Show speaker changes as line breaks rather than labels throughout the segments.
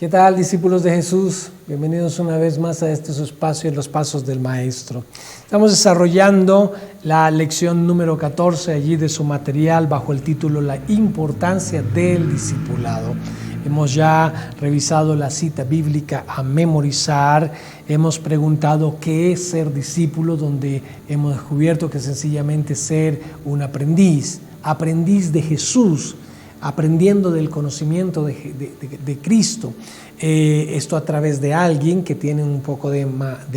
¿Qué tal, discípulos de Jesús? Bienvenidos una vez más a este su espacio, Los Pasos del Maestro. Estamos desarrollando la lección número 14 allí de su material bajo el título La importancia del discipulado. Hemos ya revisado la cita bíblica a memorizar, hemos preguntado qué es ser discípulo, donde hemos descubierto que sencillamente ser un aprendiz de Jesús, aprendiendo del conocimiento de Cristo. Esto a través de alguien que tiene un poco de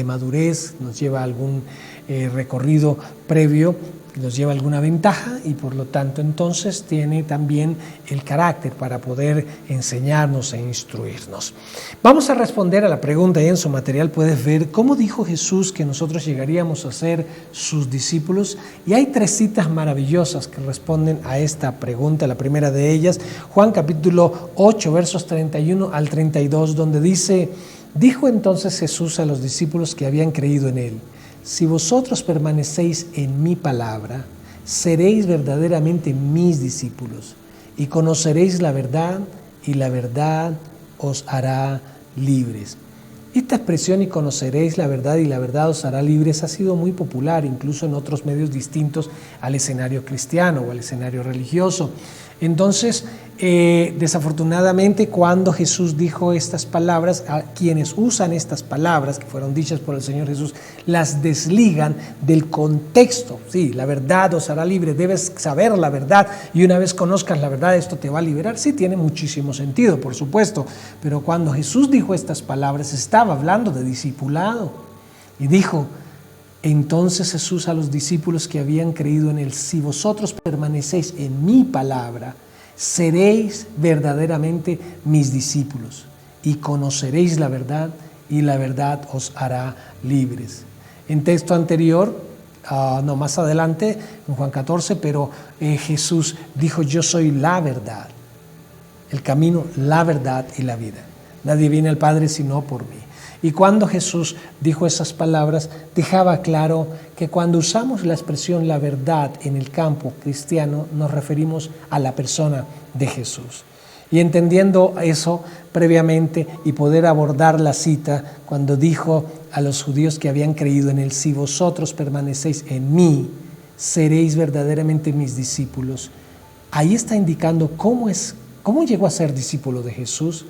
madurez, nos lleva algún recorrido previo, nos lleva alguna ventaja y por lo tanto entonces tiene también el carácter para poder enseñarnos e instruirnos. Vamos a responder a la pregunta y en su material puedes ver cómo dijo Jesús que nosotros llegaríamos a ser sus discípulos, y hay 3 citas maravillosas que responden a esta pregunta. La primera de ellas, Juan capítulo 8 versos 31 al 32, donde dice: dijo entonces Jesús a los discípulos que habían creído en él: si vosotros permanecéis en mi palabra, seréis verdaderamente mis discípulos y conoceréis la verdad, y la verdad os hará libres. Esta expresión, y conoceréis la verdad y la verdad os hará libres, ha sido muy popular incluso en otros medios distintos al escenario cristiano o al escenario religioso. Entonces, desafortunadamente, cuando Jesús dijo estas palabras, a quienes usan estas palabras que fueron dichas por el Señor Jesús, las desligan del contexto. Sí, la verdad os hará libre, debes saber la verdad, y una vez conozcas la verdad, esto te va a liberar. Sí, tiene muchísimo sentido, por supuesto, pero cuando Jesús dijo estas palabras, estaba hablando de discipulado, y dijo entonces Jesús a los discípulos que habían creído en él: si vosotros permanecéis en mi palabra, seréis verdaderamente mis discípulos y conoceréis la verdad, y la verdad os hará libres. En texto anterior, más adelante, en Juan 14, pero Jesús dijo: yo soy la verdad, el camino, la verdad y la vida. Nadie viene al Padre sino por mí. Y cuando Jesús dijo esas palabras, dejaba claro que cuando usamos la expresión la verdad en el campo cristiano, nos referimos a la persona de Jesús. Y entendiendo eso previamente y poder abordar la cita cuando dijo a los judíos que habían creído en él: si vosotros permanecéis en mí, seréis verdaderamente mis discípulos. Ahí está indicando cómo llegó a ser discípulo de Jesús,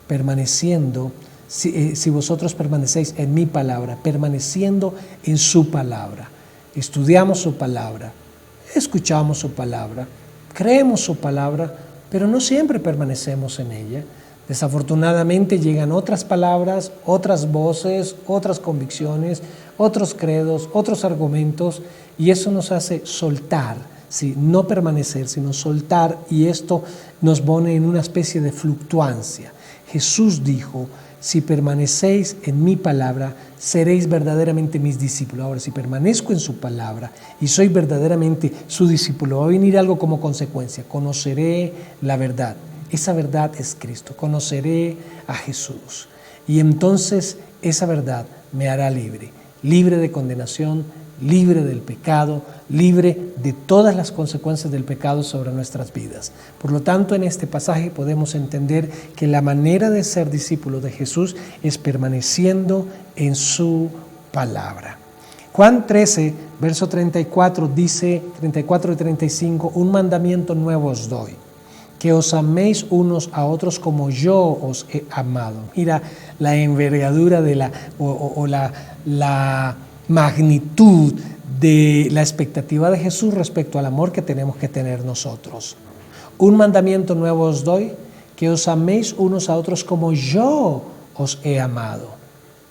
permaneciendo. Si vosotros permanecéis en mi palabra, permaneciendo en su palabra. Estudiamos su palabra, escuchamos su palabra, creemos su palabra, pero no siempre permanecemos en ella. Desafortunadamente llegan otras palabras, otras voces, otras convicciones, otros credos, otros argumentos, y eso nos hace soltar, ¿sí? No permanecer, sino soltar, y esto nos pone en una especie de fluctuancia. Jesús dijo: si permanecéis en mi palabra, seréis verdaderamente mis discípulos. Ahora, si permanezco en su palabra y soy verdaderamente su discípulo, va a venir algo como consecuencia: conoceré la verdad. Esa verdad es Cristo. Conoceré a Jesús. Y entonces esa verdad me hará libre. Libre de condenación, libre del pecado, libre de todas las consecuencias del pecado sobre nuestras vidas. Por lo tanto, en este pasaje podemos entender que la manera de ser discípulo de Jesús es permaneciendo en su palabra. Juan 13, verso 34 dice, 34 y 35, un mandamiento nuevo os doy: que os améis unos a otros como yo os he amado. Mira la envergadura de la magnitud de la expectativa de Jesús respecto al amor que tenemos que tener nosotros. Un mandamiento nuevo os doy: que os améis unos a otros como yo os he amado.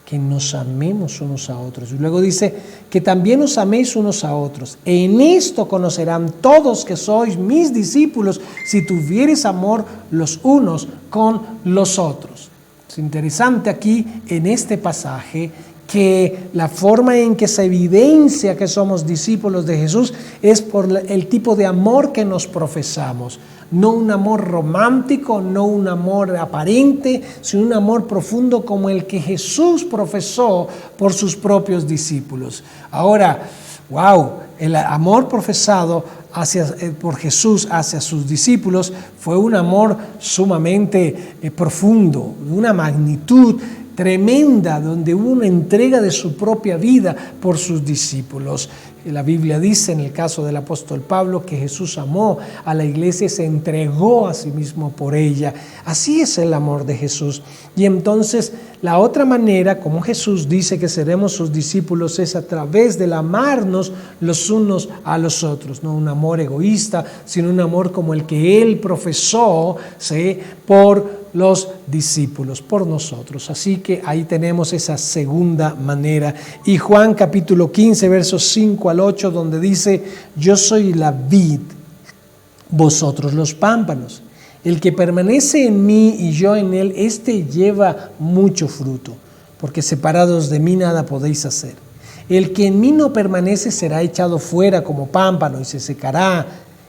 Que nos amemos unos a otros. Y luego dice que también os améis unos a otros. En esto conocerán todos que sois mis discípulos, si tuviereis amor los unos con los otros. Es interesante aquí en este pasaje que la forma en que se evidencia que somos discípulos de Jesús es por el tipo de amor que nos profesamos. No un amor romántico, no un amor aparente, sino un amor profundo como el que Jesús profesó por sus propios discípulos. Ahora, wow, el amor profesado por Jesús hacia sus discípulos fue un amor sumamente profundo, de una magnitud tremenda, donde hubo una entrega de su propia vida por sus discípulos. La Biblia dice en el caso del apóstol Pablo que Jesús amó a la iglesia y se entregó a sí mismo por ella. Así es el amor de Jesús. Y entonces la otra manera como Jesús dice que seremos sus discípulos es a través del amarnos los unos a los otros. No un amor egoísta, sino un amor como el que Él profesó, ¿sí?, por los discípulos, por nosotros. Así que ahí tenemos esa segunda manera. Y Juan capítulo 15, versos 5 al 8, donde dice: yo soy la vid, vosotros los pámpanos. El que permanece en mí y yo en él, éste lleva mucho fruto, porque separados de mí nada podéis hacer. El que en mí no permanece será echado fuera como pámpano y se secará,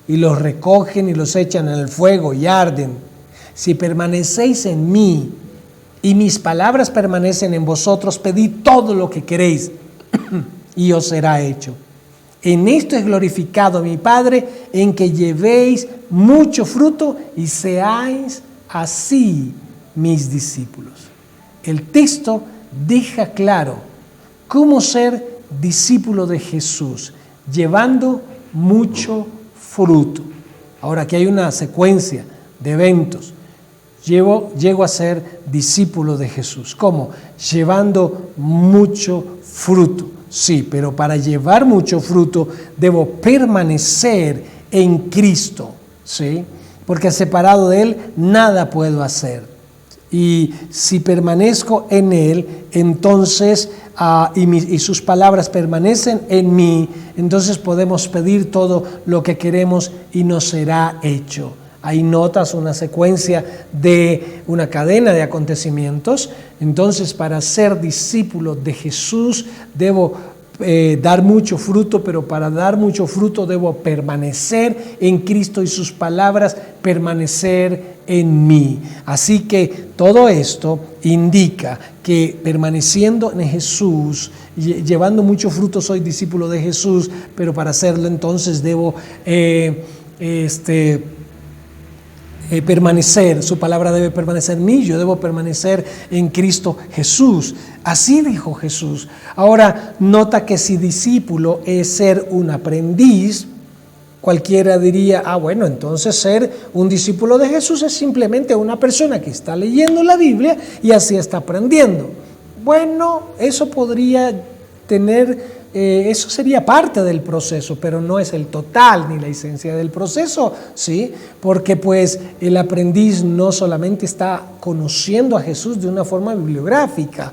y los recogen y los echan en el fuego y arden. Si permanecéis en mí y mis palabras permanecen en vosotros, pedid todo lo que queréis y os será hecho. En esto es glorificado mi Padre, en que llevéis mucho fruto y seáis así mis discípulos. El texto deja claro cómo ser discípulo de Jesús, llevando mucho fruto. Ahora, aquí hay una secuencia de eventos. Llego a ser discípulo de Jesús. ¿Cómo? Llevando mucho fruto. Sí, pero para llevar mucho fruto debo permanecer en Cristo, ¿sí? Porque separado de Él nada puedo hacer. Y si permanezco en Él, entonces, y sus palabras permanecen en mí, entonces podemos pedir todo lo que queremos y nos será hecho. Ahí notas una secuencia de una cadena de acontecimientos. Entonces, para ser discípulo de Jesús debo dar mucho fruto, pero para dar mucho fruto debo permanecer en Cristo y sus palabras permanecer en mí. Así que todo esto indica que permaneciendo en Jesús, llevando mucho fruto, soy discípulo de Jesús, pero para hacerlo entonces debo permanecer, su palabra debe permanecer en mí, yo debo permanecer en Cristo Jesús. Así dijo Jesús. Ahora, nota que si discípulo es ser un aprendiz, cualquiera diría, bueno, entonces ser un discípulo de Jesús es simplemente una persona que está leyendo la Biblia y así está aprendiendo. Bueno, eso podría tener... eso sería parte del proceso, pero no es el total ni la esencia del proceso, ¿sí? Porque pues el aprendiz no solamente está conociendo a Jesús de una forma bibliográfica.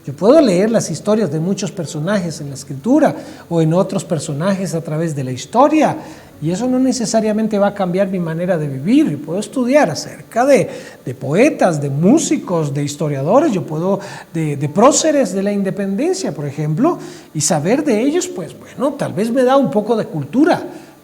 Yo puedo leer las historias de muchos personajes en la Escritura o en otros personajes a través de la historia, y eso no necesariamente va a cambiar mi manera de vivir. Yo puedo estudiar acerca de poetas, de músicos, de historiadores, yo puedo de próceres de la independencia, por ejemplo, y saber de ellos, pues bueno, tal vez me da un poco de cultura,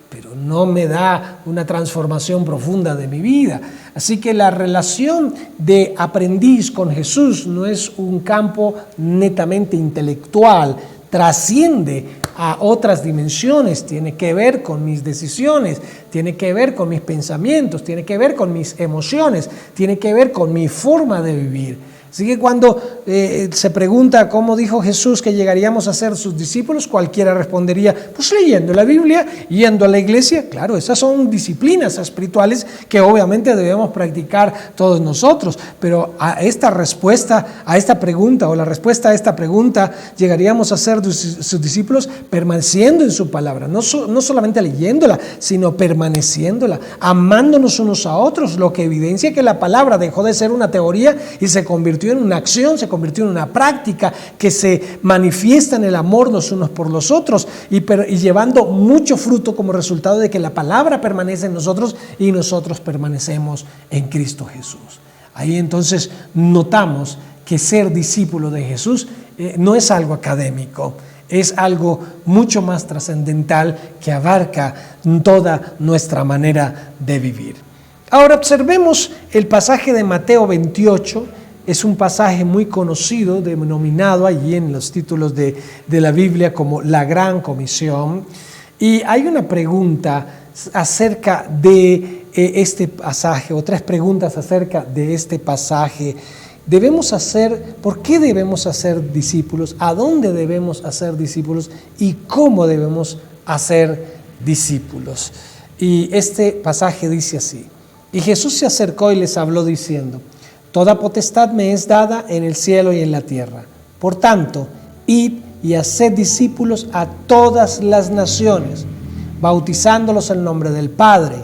pero no me da una transformación profunda de mi vida. Así que la relación de aprendiz con Jesús no es un campo netamente intelectual, trasciende a otras dimensiones, tiene que ver con mis decisiones, tiene que ver con mis pensamientos, tiene que ver con mis emociones, tiene que ver con mi forma de vivir. Así que cuando se pregunta cómo dijo Jesús que llegaríamos a ser sus discípulos, cualquiera respondería, pues leyendo la Biblia, yendo a la iglesia. Claro, esas son disciplinas espirituales que obviamente debemos practicar todos nosotros, pero a esta respuesta, a esta pregunta, o la respuesta a esta pregunta, llegaríamos a ser sus discípulos permaneciendo en su palabra, no solamente leyéndola, sino permaneciéndola, amándonos unos a otros, lo que evidencia que la palabra dejó de ser una teoría y se convirtió en una acción, se convirtió en una práctica que se manifiesta en el amor los unos por los otros y llevando mucho fruto como resultado de que la palabra permanece en nosotros y nosotros permanecemos en Cristo Jesús. Ahí entonces notamos que ser discípulo de Jesús no es algo académico, es algo mucho más trascendental que abarca toda nuestra manera de vivir. Ahora observemos el pasaje de Mateo 28. Es un pasaje muy conocido, denominado allí en los títulos de la Biblia como la Gran Comisión. Y hay una pregunta acerca de este pasaje, o 3 preguntas acerca de este pasaje. ¿Por qué debemos hacer discípulos? ¿A dónde debemos hacer discípulos? ¿Y cómo debemos hacer discípulos? Y este pasaje dice así: y Jesús se acercó y les habló diciendo: toda potestad me es dada en el cielo y en la tierra. Por tanto, id y haced discípulos a todas las naciones, bautizándolos en el nombre del Padre,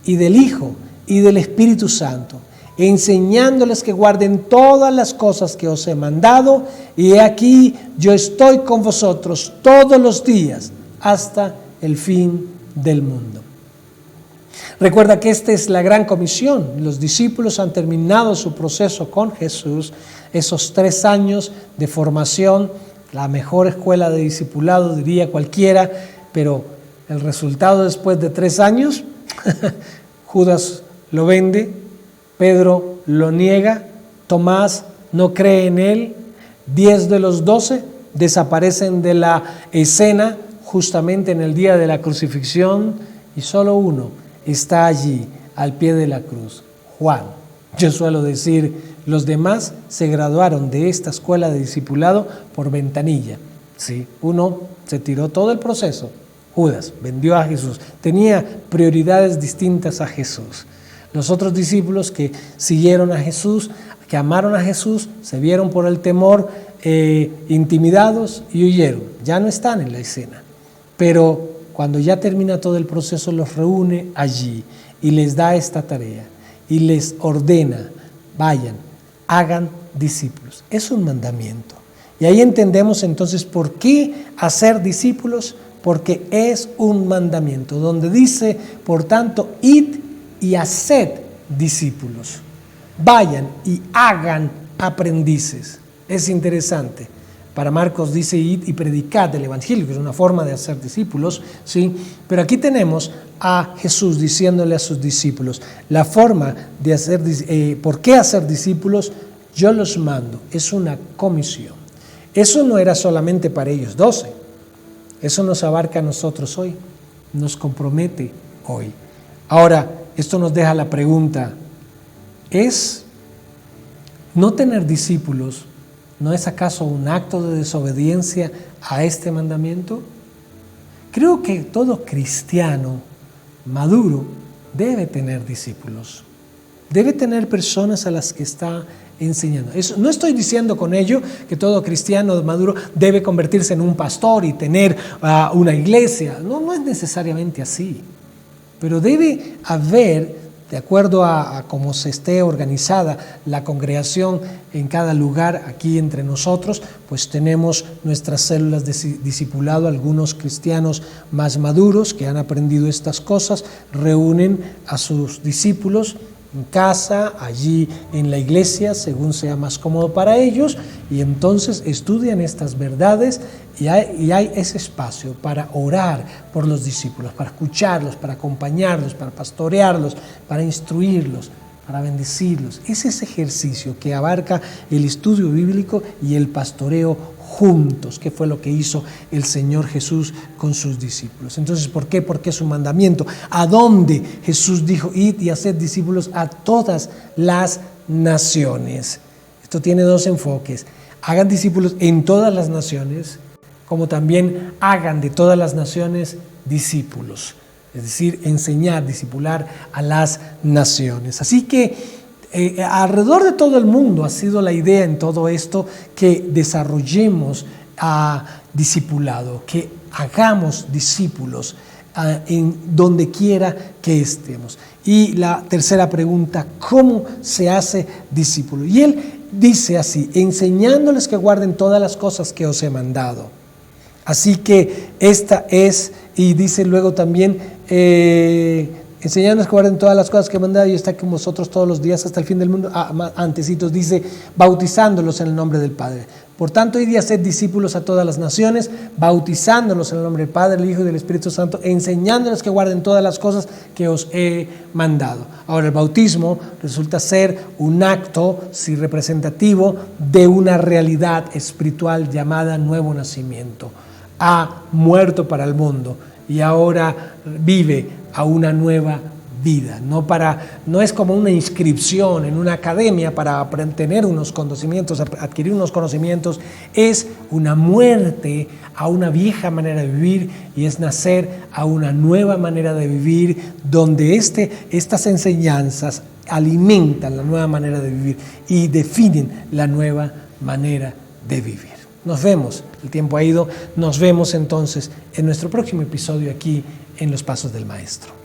y del Hijo, y del Espíritu Santo, enseñándoles que guarden todas las cosas que os he mandado, y he aquí, yo estoy con vosotros todos los días, hasta el fin del mundo. Recuerda que esta es la gran comisión. Los discípulos han terminado su proceso con Jesús, esos 3 años de formación, la mejor escuela de discipulado, diría cualquiera, pero el resultado después de 3 años, Judas lo vende, Pedro lo niega, Tomás no cree en él, 10 de los 12 desaparecen de la escena justamente en el día de la crucifixión, y solo uno está allí al pie de la cruz, Juan. Yo suelo decir, los demás se graduaron de esta escuela de discipulado por ventanilla. Sí, uno se tiró todo el proceso. Judas vendió a Jesús, tenía prioridades distintas a Jesús. Los otros discípulos que siguieron a Jesús, que amaron a Jesús, se vieron por el temor intimidados y huyeron. Ya no están en la escena. Pero cuando ya termina todo el proceso, los reúne allí y les da esta tarea y les ordena: vayan, hagan discípulos. Es un mandamiento. Y ahí entendemos entonces por qué hacer discípulos, porque es un mandamiento, donde dice, por tanto, id y haced discípulos. Vayan y hagan aprendices. Es interesante. Para Marcos dice: id y predicad el evangelio, que es una forma de hacer discípulos, ¿sí? Pero aquí tenemos a Jesús diciéndole a sus discípulos la forma de hacer, ¿por qué hacer discípulos? Yo los mando, es una comisión. Eso no era solamente para ellos 12, eso nos abarca a nosotros hoy, nos compromete hoy. Ahora, esto nos deja la pregunta: ¿es no tener discípulos, no es acaso un acto de desobediencia a este mandamiento? Creo que todo cristiano maduro debe tener discípulos, debe tener personas a las que está enseñando. Eso, no estoy diciendo con ello que todo cristiano maduro debe convertirse en un pastor y tener una iglesia. No es necesariamente así, pero debe haber, de acuerdo a cómo se esté organizada la congregación en cada lugar aquí entre nosotros, pues tenemos nuestras células de discipulado. Algunos cristianos más maduros que han aprendido estas cosas reúnen a sus discípulos en casa, allí en la iglesia, según sea más cómodo para ellos, y entonces estudian estas verdades y hay ese espacio para orar por los discípulos, para escucharlos, para acompañarlos, para pastorearlos, para instruirlos, para bendecirlos. Es ese ejercicio que abarca el estudio bíblico y el pastoreo juntos, que fue lo que hizo el Señor Jesús con sus discípulos. Entonces, ¿por qué? Porque es un mandamiento. ¿A dónde? Jesús dijo: id y haced discípulos a todas las naciones. Esto tiene 2 enfoques: hagan discípulos en todas las naciones, como también hagan de todas las naciones discípulos, es decir, enseñar, discipular a las naciones. Así que alrededor de todo el mundo ha sido la idea en todo esto que desarrollemos discipulado, que hagamos discípulos en donde quiera que estemos. Y la tercera pregunta: ¿cómo se hace discípulo? Y él dice así: enseñándoles que guarden todas las cosas que os he mandado. Así que esta es, y dice luego también, enseñándoles que guarden todas las cosas que he mandado, y está con vosotros todos los días hasta el fin del mundo. Antecitos dice: bautizándolos en el nombre del Padre. Por tanto, id y haced discípulos a todas las naciones, bautizándolos en el nombre del Padre, del Hijo y del Espíritu Santo, enseñándoles que guarden todas las cosas que os he mandado. Ahora, el bautismo resulta ser un acto, sí, representativo de una realidad espiritual llamada nuevo nacimiento. Ha muerto para el mundo y ahora vive a una nueva vida. No es como una inscripción en una academia para tener unos conocimientos, adquirir unos conocimientos. Es una muerte a una vieja manera de vivir y es nacer a una nueva manera de vivir donde estas enseñanzas alimentan la nueva manera de vivir y definen la nueva manera de vivir. Nos vemos, el tiempo ha ido, nos vemos entonces en nuestro próximo episodio aquí en Los Pasos del Maestro.